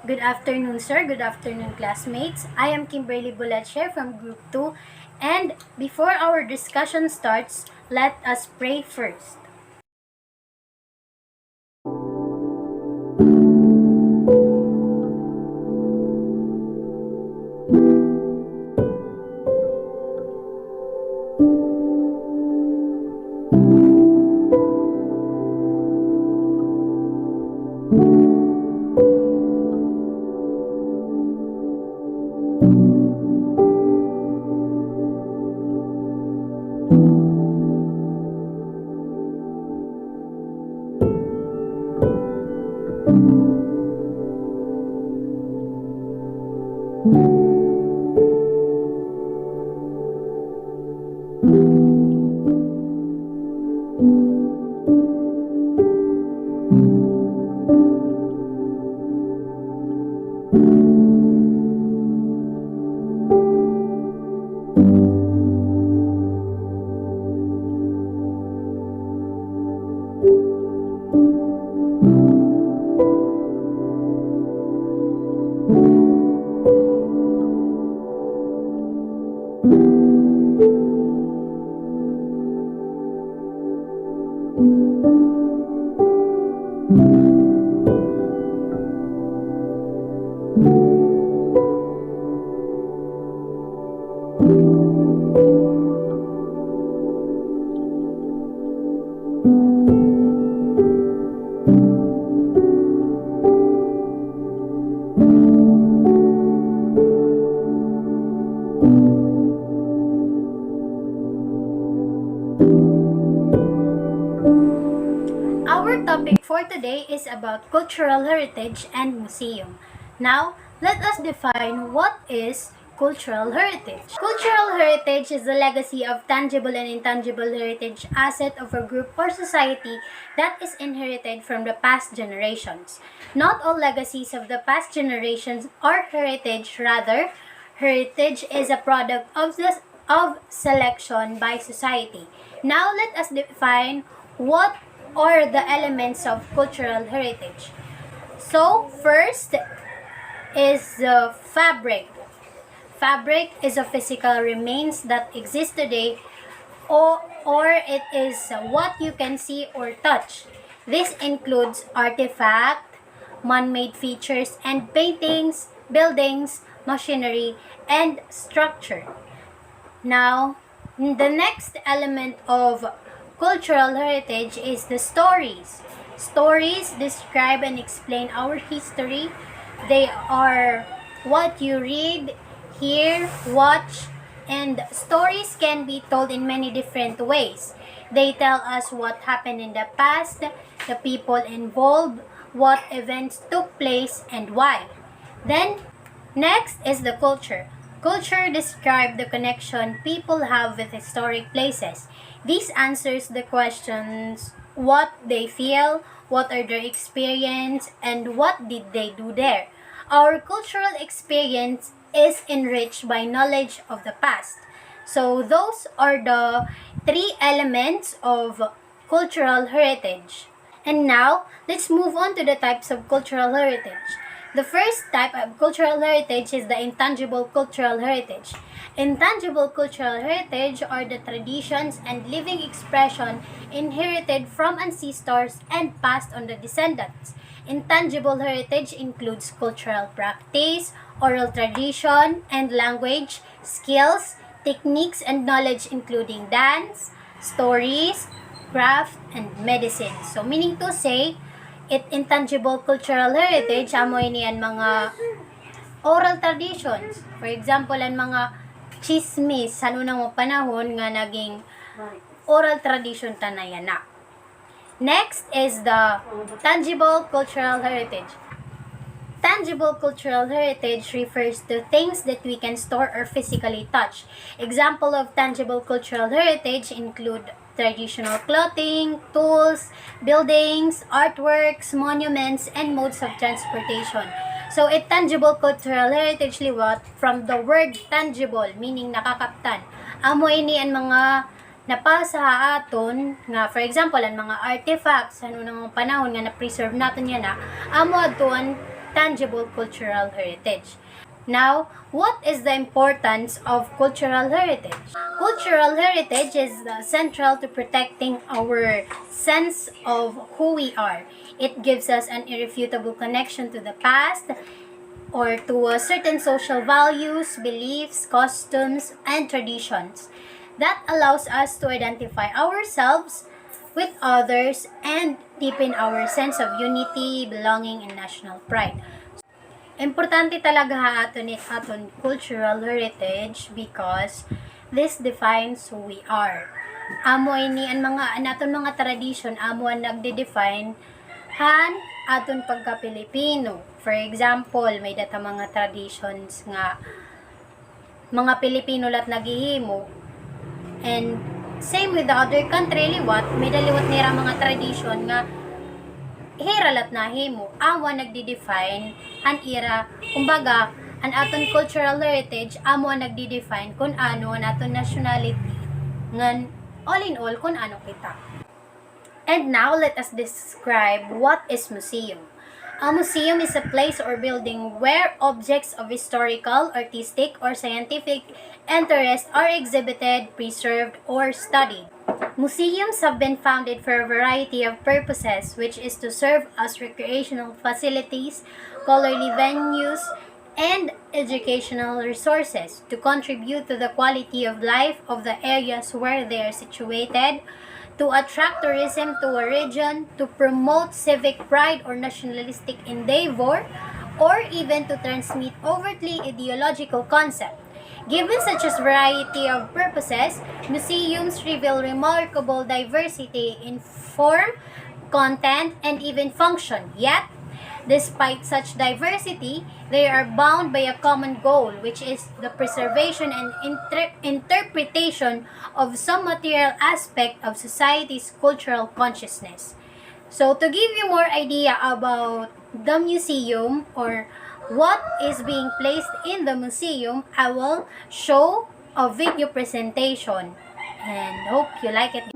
Good afternoon, sir. Good afternoon, classmates. I am Kimberly Bulatcher from Group 2. And before our discussion starts, let us pray first. Our topic for today is about cultural heritage and museum. Now, let us define what is cultural heritage. Cultural heritage is the legacy of tangible and intangible heritage asset of a group or society that is inherited from the past generations. Not all legacies of the past generations are heritage, rather, heritage is a product of selection by society. Now, let us define what are the elements of cultural heritage. So, first is the fabric. Fabric is a physical remains that exists today, or it is what you can see or touch. This includes artifact, man-made features and paintings, buildings, machinery, and structure. Now, the next element of cultural heritage is the stories. Stories describe and explain our history. They are what you read, hear, watch, and stories can be told in many different ways. They tell us what happened in the past, the people involved, what events took place, and why. Then, next is the culture. Culture describes the connection people have with historic places. This answers the questions what they feel, what are their experience, and what did they do there. Our cultural experience is enriched by knowledge of the past. So those are the three elements of cultural heritage. And now, let's move on to the types of cultural heritage. The first type of cultural heritage is the intangible cultural heritage. Intangible cultural heritage are the traditions and living expression inherited from ancestors and passed on the descendants. Intangible heritage includes cultural practice, oral tradition, and language, skills, techniques, and knowledge including dance, stories, craft, and medicine. So, meaning to say, intangible cultural heritage, amoy niyan mga oral traditions. For example, ang mga chismis, sa unang mga panahon nga naging oral tradition tanay na. Next is the tangible cultural heritage. Tangible cultural heritage refers to things that we can store or physically touch. Example of tangible cultural heritage include traditional clothing, tools, buildings, artworks, monuments, and modes of transportation. So, tangible cultural heritage liwat from the word tangible, meaning nakakaptan. Amoy ni ang mga napasa aton nga for example ang mga artifacts ano nang panahon nga na-preserve natin yan na amo aton tangible cultural heritage. Now, what is the importance of cultural heritage? Cultural heritage is central to protecting our sense of who we are. It gives us an irrefutable connection to the past or to certain social values, beliefs, customs, and traditions that allows us to identify ourselves with others and deepen our sense of unity, belonging, and national pride. Importante talaga aton cultural heritage because this defines who we are. Amo ini ang mga naton mga tradition amo ang nagde-define han aton pagka Pilipino. For example, may data mga traditions nga mga Pilipino lat nagihimo. And same with the other country liwat, may daliwat nira mga tradition nga hiralat na himo amo nagdi-define an ira, kumbaga an aton cultural heritage amo nagdi-define kung ano an aton nationality ngan all in all kung ano kita. And now let us describe what is museum. A museum is a place or building where objects of historical, artistic, or scientific interest are exhibited, preserved, or studied. Museums have been founded for a variety of purposes, which is to serve as recreational facilities, scholarly venues, and educational resources, to contribute to the quality of life of the areas where they are situated, to attract tourism to a region, to promote civic pride or nationalistic endeavor, or even to transmit overtly ideological concepts. Given such a variety of purposes, museums reveal remarkable diversity in form, content, and even function. Yet, despite such diversity, they are bound by a common goal, which is the preservation and interpretation of some material aspect of society's cultural consciousness. So, to give you more idea about the museum or what is being placed in the museum, I will show a video presentation and hope you like it.